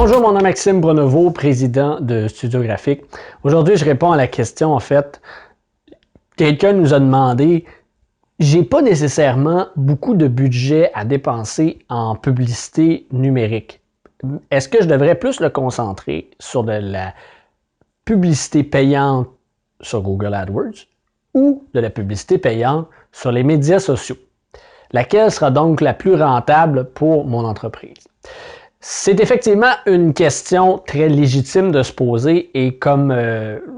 Bonjour, mon nom est Maxime Bruneveau, président de Studio Graphique. Aujourd'hui, je réponds à la question, en fait, quelqu'un nous a demandé, j'ai pas nécessairement beaucoup de budget à dépenser en publicité numérique. Est-ce que je devrais plus le concentrer sur de la publicité payante sur Google AdWords ou de la publicité payante sur les médias sociaux? Laquelle sera donc la plus rentable pour mon entreprise? C'est effectivement une question très légitime de se poser et comme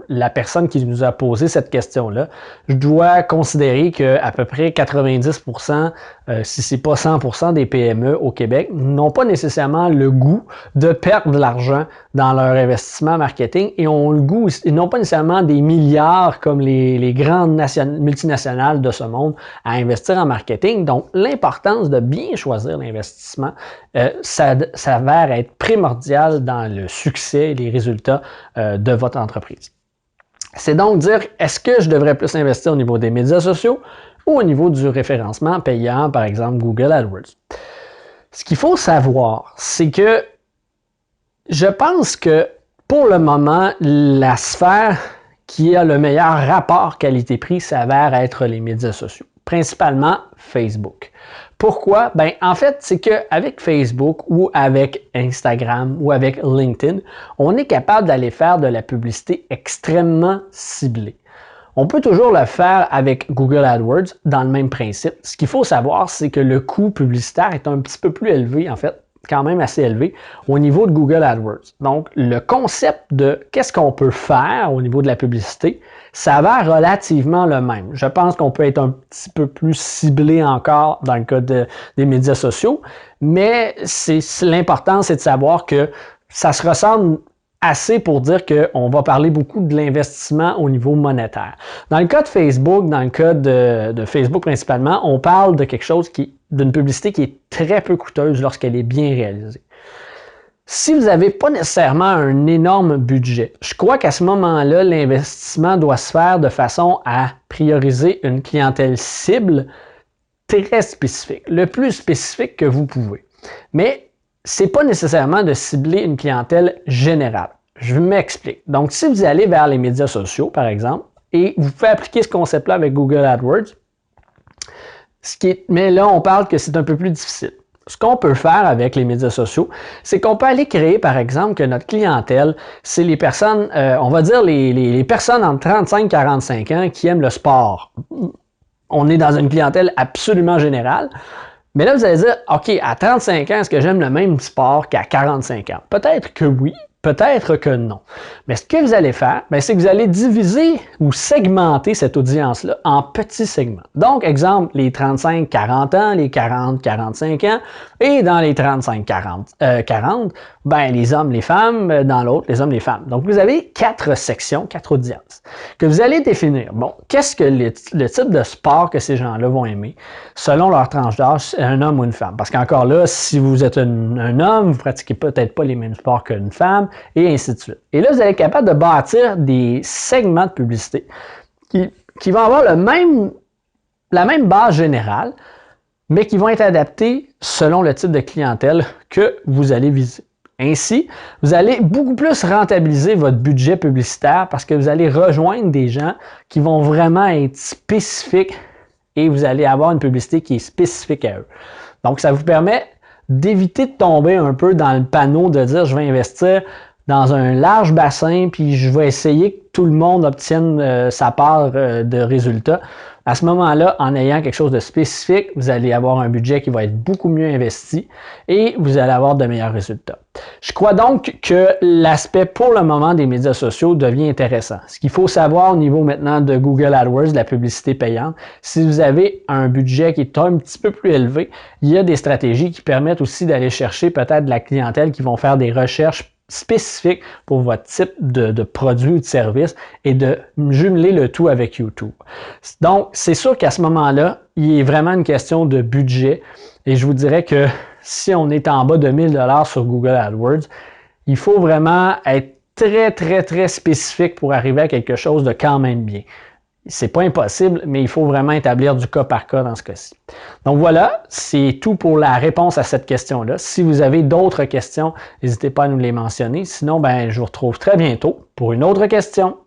la personne qui nous a posé cette question-là, je dois considérer qu'à peu près 90%, si ce n'est pas 100% des PME au Québec n'ont pas nécessairement le goût de perdre de l'argent dans leur investissement marketing et ont le goût, ils n'ont pas nécessairement des milliards comme les grandes multinationales de ce monde à investir en marketing. Donc, l'importance de bien choisir l'investissement, ça s'avère être primordial dans le succès et les résultats de votre entreprise. C'est donc dire, est-ce que je devrais plus investir au niveau des médias sociaux ou au niveau du référencement payant, par exemple Google AdWords? Ce qu'il faut savoir, c'est que je pense que pour le moment, la sphère qui a le meilleur rapport qualité-prix s'avère être les médias sociaux, principalement Facebook. Pourquoi? Ben, en fait, c'est qu'avec Facebook ou avec Instagram ou avec LinkedIn, on est capable d'aller faire de la publicité extrêmement ciblée. On peut toujours le faire avec Google AdWords dans le même principe. Ce qu'il faut savoir, c'est que le coût publicitaire est un petit peu plus élevé, en fait, quand même assez élevé au niveau de Google AdWords. Donc, le concept de qu'est-ce qu'on peut faire au niveau de la publicité s'avère relativement le même. Je pense qu'on peut être un petit peu plus ciblé encore dans le cas des médias sociaux, mais l'important, c'est de savoir que ça se ressemble assez pour dire qu'on va parler beaucoup de l'investissement au niveau monétaire. Dans le cas de Facebook, dans le cas de Facebook principalement, on parle de quelque chose d'une publicité qui est très peu coûteuse lorsqu'elle est bien réalisée. Si vous n'avez pas nécessairement un énorme budget, je crois qu'à ce moment-là, l'investissement doit se faire de façon à prioriser une clientèle cible très spécifique, le plus spécifique que vous pouvez. Mais ce n'est pas nécessairement de cibler une clientèle générale. Je m'explique. Donc, si vous allez vers les médias sociaux, par exemple, et vous pouvez appliquer ce concept-là avec Google AdWords, mais là, on parle que c'est un peu plus difficile. Ce qu'on peut faire avec les médias sociaux, c'est qu'on peut aller créer, par exemple, que notre clientèle, c'est les personnes, on va dire les personnes entre 35 et 45 ans qui aiment le sport. On est dans une clientèle absolument générale. Mais là, vous allez dire, OK, à 35 ans, est-ce que j'aime le même sport qu'à 45 ans? Peut-être que oui, peut-être que non. Mais ce que vous allez faire, c'est que vous allez diviser ou segmenter cette audience-là en petits segments. Donc, exemple, les 35-40 ans, les 40-45 ans, et dans les 35-40, les hommes, les femmes, dans l'autre, les hommes, les femmes. Donc, vous avez 4 sections, 4 audiences que vous allez définir. Bon, qu'est-ce que le type de sport que ces gens-là vont aimer selon leur tranche d'âge, un homme ou une femme? Parce qu'encore là, si vous êtes un homme, vous ne pratiquez peut-être pas les mêmes sports qu'une femme, et ainsi de suite. Et là, vous allez être capable de bâtir des segments de publicité qui vont avoir la même base générale, mais qui vont être adaptés selon le type de clientèle que vous allez viser. Ainsi, vous allez beaucoup plus rentabiliser votre budget publicitaire parce que vous allez rejoindre des gens qui vont vraiment être spécifiques et vous allez avoir une publicité qui est spécifique à eux. Donc, ça vous permet d'éviter de tomber un peu dans le panneau de dire je vais investir dans un large bassin puis je vais essayer que tout le monde obtienne sa part de résultats. À ce moment-là, en ayant quelque chose de spécifique, vous allez avoir un budget qui va être beaucoup mieux investi et vous allez avoir de meilleurs résultats. Je crois donc que l'aspect pour le moment des médias sociaux devient intéressant. Ce qu'il faut savoir au niveau maintenant de Google AdWords, de la publicité payante, si vous avez un budget qui est un petit peu plus élevé, il y a des stratégies qui permettent aussi d'aller chercher peut-être de la clientèle qui vont faire des recherches spécifique pour votre type de produit ou de service et de jumeler le tout avec YouTube. Donc, c'est sûr qu'à ce moment-là, il est vraiment une question de budget et je vous dirais que si on est en bas de 1000 $ sur Google AdWords, il faut vraiment être très, très, très spécifique pour arriver à quelque chose de quand même bien. C'est pas impossible, mais il faut vraiment établir du cas par cas dans ce cas-ci. Donc voilà, c'est tout pour la réponse à cette question-là. Si vous avez d'autres questions, n'hésitez pas à nous les mentionner. Sinon, je vous retrouve très bientôt pour une autre question.